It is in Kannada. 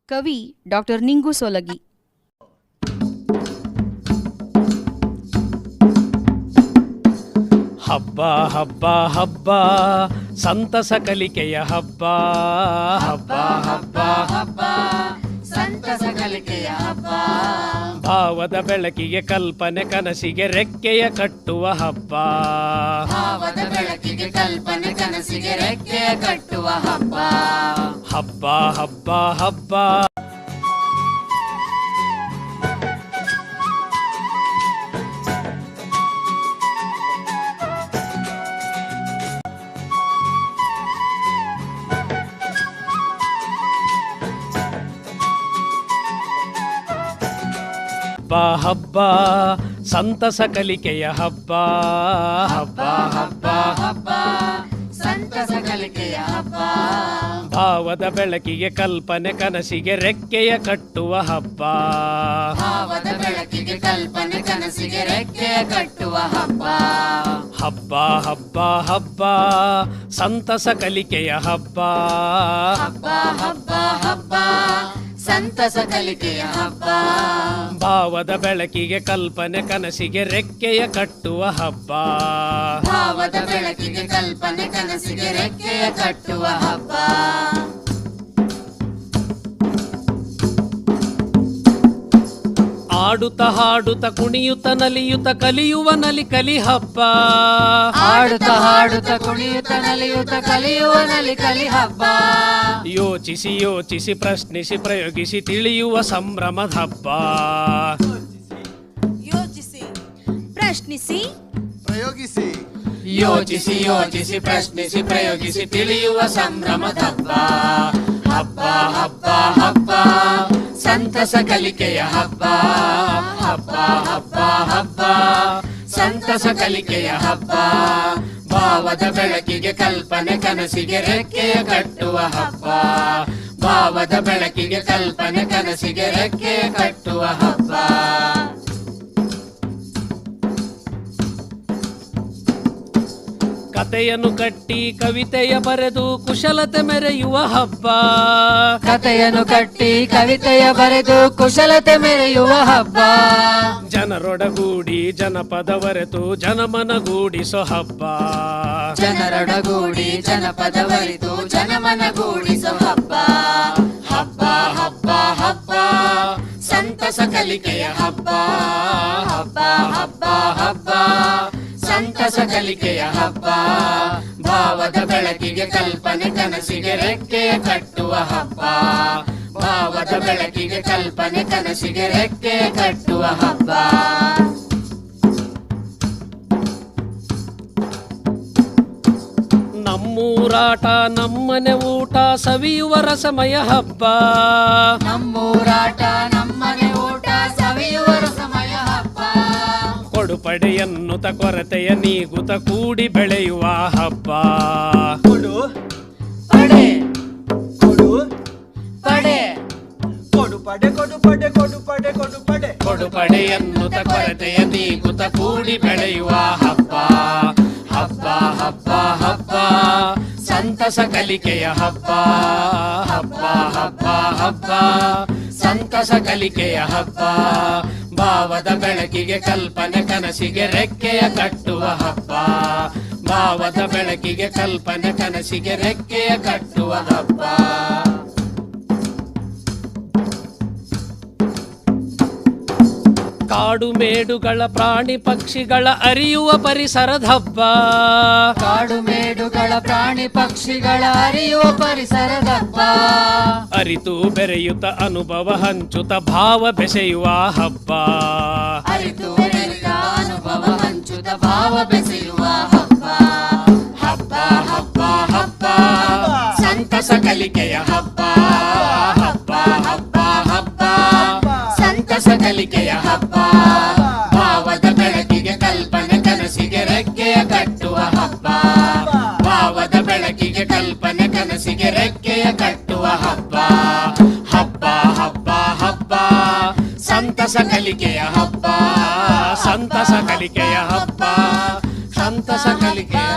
ಕವಿ ಡಾಕ್ಟರ್ ನಿಂಗು ಸೋಲಗಿ. ಹಬ್ಬ ಹಬ್ಬ ಹಬ್ಬ ಸಂತಸ ಕಲಿಕೆಯ ಹಬ್ಬ. ಹಬ್ಬ ಹಬ್ಬ ಹಬ್ಬ ಸಂತಸ ಕಲಿಕೆಯ ಹಬ್ಬ. ಭಾವದ ಬೆಳಕಿಗೆ ಕಲ್ಪನೆ ಕನಸಿಗೆ ರೆಕ್ಕೆಯ ಕಟ್ಟುವ ಹಬ್ಬ. ಭಾವದ ಬೆಳಕಿಗೆ ಕಲ್ಪನೆ ಕನಸಿಗೆ ರೆಕ್ಕೆಯ ಕಟ್ಟುವ ಹಬ್ಬ. ಹಬ್ಬ ಹಬ್ಬ ಹಬ್ಬ ಹಬ್ಬ ಸಂತಸ ಕಲಿಕೆಯ ಹಬ್ಬ. ಹಬ್ಬ ಹಬ್ಬ ಹಬ್ಬ ಸಂತಸ ಕಲಿಕೆಯ ಹಬ್ಬ. ಭಾವದ ಬೆಳಕಿಗೆ ಕಲ್ಪನೆ ಕನಸಿಗೆ ರೆಕ್ಕೆಯ ಕಟ್ಟುವ ಹಬ್ಬ. ಭಾವದ ಬೆಳಕಿಗೆ ಕಲ್ಪನೆ ಕನಸಿಗೆ ರೆಕ್ಕೆಯ ಕಟ್ಟುವ ಹಬ್ಬ. ಹಬ್ಬ ಹಬ್ಬ ಹಬ್ಬ ಸಂತಸ ಕಲಿಕೆಯ ಹಬ್ಬ. ಹಬ್ಬ ಹಬ್ಬ ಹಬ್ಬ ಸಂತಸ ಕಲಿಕೆಯ ಹಬ್ಬ. ಭಾವದ ಬೆಳಕಿಗೆ ಕಲ್ಪನೆ ಕನಸಿಗೆ ರೆಕ್ಕೆಯ ಕಟ್ಟುವ ಹಬ್ಬ. ಭಾವದ ಬೆಳಕಿಗೆ ಕಲ್ಪನೆ ಕನಸಿಗೆ ರೆಕ್ಕೆಯ ಕಟ್ಟುವ ಹಬ್ಬ. ಆಡುತ್ತ ಹಾಡುತ್ತ ಕುಣಿಯುತ್ತ ನಲಿಯುತ್ತ ಕಲಿಯುವ ನಲಿ ಕಲಿ ಹಬ್ಬ. ಆಡುತ್ತ ಹಾಡುತ್ತ ಕುಣಿಯುತ್ತ ನಲಿಯುತ್ತ ಕಲಿಯುವ ನಲಿ ಕಲಿ ಹಬ್ಬ. ಯೋಚಿಸಿ ಯೋಚಿಸಿ ಪ್ರಶ್ನಿಸಿ ಪ್ರಯೋಗಿಸಿ ತಿಳಿಯುವ ಸಂಭ್ರಮದ ಹಬ್ಬ. ಯೋಚಿಸಿ ಪ್ರಶ್ನಿಸಿ ಪ್ರಯೋಗಿಸಿ ಯೋಚಿಸಿ ಯೋಚಿಸಿ ಪ್ರಶ್ನಿಸಿ ಪ್ರಯೋಗಿಸಿ ತಿಳಿಯುವ ಸಂಭ್ರಮದ ಹಬ್ಬ. ಹಬ್ಬ ಹಬ್ಬ ಹಬ್ಬ ಸಂತಸ ಕಲಿಕೆಯ ಹಬ್ಬ. ಹಬ್ಬ ಹಬ್ಬ ಹಬ್ಬ ಸಂತಸ ಕಲಿಕೆಯ ಹಬ್ಬ. ಭಾವದ ಬೆಳಕಿಗೆ ಕಲ್ಪನೆ ಕನಸಿಗೆ ರೆಕ್ಕೆಯ ಕಟ್ಟುವ ಹಬ್ಬ. ಭಾವದ ಬೆಳಕಿಗೆ ಕಲ್ಪನೆ ಕನಸಿಗೆ ರೆಕ್ಕೆಯ ಕಟ್ಟುವ ಹಬ್ಬ. ಕತೆಯನ್ನು ಕಟ್ಟಿ ಕವಿತೆಯ ಬರೆದು ಕುಶಲತೆ ಮೆರೆಯುವ ಹಬ್ಬ. ಕತೆಯನ್ನು ಕಟ್ಟಿ ಕವಿತೆಯ ಬರೆದು ಕುಶಲತೆ ಮೆರೆಯುವ ಹಬ್ಬ. ಜನರೊಡಗೂಡಿ ಜನಪದವರೆತು ಜನಮನಗೂಡಿಸೋ ಹಬ್ಬ. ಜನರೊಡಗೂಡಿ ಜನಪದವರಿತು ಜನಮನಗೂಡಿಸೋ ಹಬ್ಬ. ಹಬ್ಬ ಹಬ್ಬ ಹಬ್ಬ ಸಂತಸ ಕಲಿಕೆಯ ಹಬ್ಬ. ಹಬ್ಬ ಹಬ್ಬ ಹಬ್ಬ ಸಂತಸ ಕಲಿಕೆಯ ಹಬ್ಬ. ಭಾವದ ಬೆಳಕಿಗೆ ಕಲ್ಪನೆ ಕನಸಿಗೆ ರೆಕ್ಕೆಯ ಕಟ್ಟುವ ಹಬ್ಬ. ಭಾವದ ಬೆಳಕಿಗೆ ಕಲ್ಪನೆ ಕನಸಿಗೆ ರೆಕ್ಕೆಯ ಕಟ್ಟುವ ಹಬ್ಬ. ನಮ್ಮೂರಾಟ ನಮ್ಮನೆ ಊಟ ಸವಿಯುವ ರಸಮಯ ಹಬ್ಬ. ನಮ್ಮೂರಾಟ ನಮ್ಮನೆ ಊಟ ಸವಿಯುವ ರಸಮಯ ಹಬ್ಬ. ಕೊಡುಪಡೆ ಎನ್ನುತ್ತ ಕೊರತೆಯ ನೀಗುತ್ತ ಕೂಡಿ ಬೆಳೆಯುವ ಹಬ್ಬ. ಕೊಡು ಪಡೆ ಕೊಡು ಪಡೆ ಕೊಡು ಪಡೆ ಕೊಡು ಪಡೆ ಕೊಡು ಪಡೆ ಕೊಡು ಪಡೆ ಕೊಡುಪಡೆ ಎನ್ನುತ್ತ ಕೊರತೆಯ ನೀಗುತ್ತ ಕೂಡಿ ಬೆಳೆಯುವ ಹಬ್ಬ. ಹಬ್ಬ ಹಬ್ಬ ಹಬ್ಬ ಸಂತಸ ಕಲಿಕೆಯ ಹಬ್ಬ. ಹಬ್ಬ ಹಬ್ಬ ಹಬ್ಬ ಸಂತಸ ಕಲಿಕೆಯ ಹಬ್ಬ. ಭಾವದ ಬೆಳಕಿಗೆ ಕಲ್ಪನೆ ಕನಸಿಗೆ ರೆಕ್ಕೆಯ ಕಟ್ಟುವ ಹಬ್ಬ. ಭಾವದ ಬೆಳಕಿಗೆ ಕಲ್ಪನೆ ಕನಸಿಗೆ ರೆಕ್ಕೆಯ ಕಟ್ಟುವ ಹಬ್ಬ. ಕಾಡು ಮೇಡುಗಳ ಪ್ರಾಣಿ ಪಕ್ಷಿಗಳ ಅರಿಯುವ ಪರಿಸರದ ಹಬ್ಬ. ಕಾಡು ಮೇಡುಗಳ ಪ್ರಾಣಿ ಪಕ್ಷಿಗಳ ಅರಿಯುವ ಪರಿಸರದ ಹಬ್ಬ. ಅರಿತು ಬೆರೆಯುತ್ತ ಅನುಭವ ಹಂಚುತ್ತ ಭಾವ ಬೆಸೆಯುವ ಹಬ್ಬ. ಅರಿತು ಬೆರೆತ ಅನುಭವ ಹಂಚುತ್ತ ಭಾವ ಬೆಸೆಯುವ ಹಬ್ಬ. ಹಬ್ಬ ಹಬ್ಬ ಹಬ್ಬ ಸಂತಸ ಕಲಿಕೆಯ ಹಬ್ಬ. ಹಬ್ಬ ಹಬ್ಬ ಹಬ್ಬ ಸಂತಸ ಕಲಿಕೆಯ ಹಬ್ಬ. ಭಾವದ ಬೆಳಕಿಗೆ ಕಲ್ಪನೆ ಕನಸಿಗೆ ರೆಕ್ಕೆಯ ಕಟ್ಟುವ ಹಬ್ಬ. ಭಾವದ ಬೆಳಕಿಗೆ ಕಲ್ಪನೆ ಕನಸಿಗೆ ರೆಕ್ಕೆಯ ಕಟ್ಟುವ ಹಬ್ಬ. ಹಬ್ಬ ಹಬ್ಬ ಹಬ್ಬ ಸಂತಸ ಕಲಿಕೆಯ ಹಬ್ಬ. ಸಂತಸ ಕಲಿಕೆಯ ಹಬ್ಬ. ಸಂತಸ ಕಲಿಕೆಯ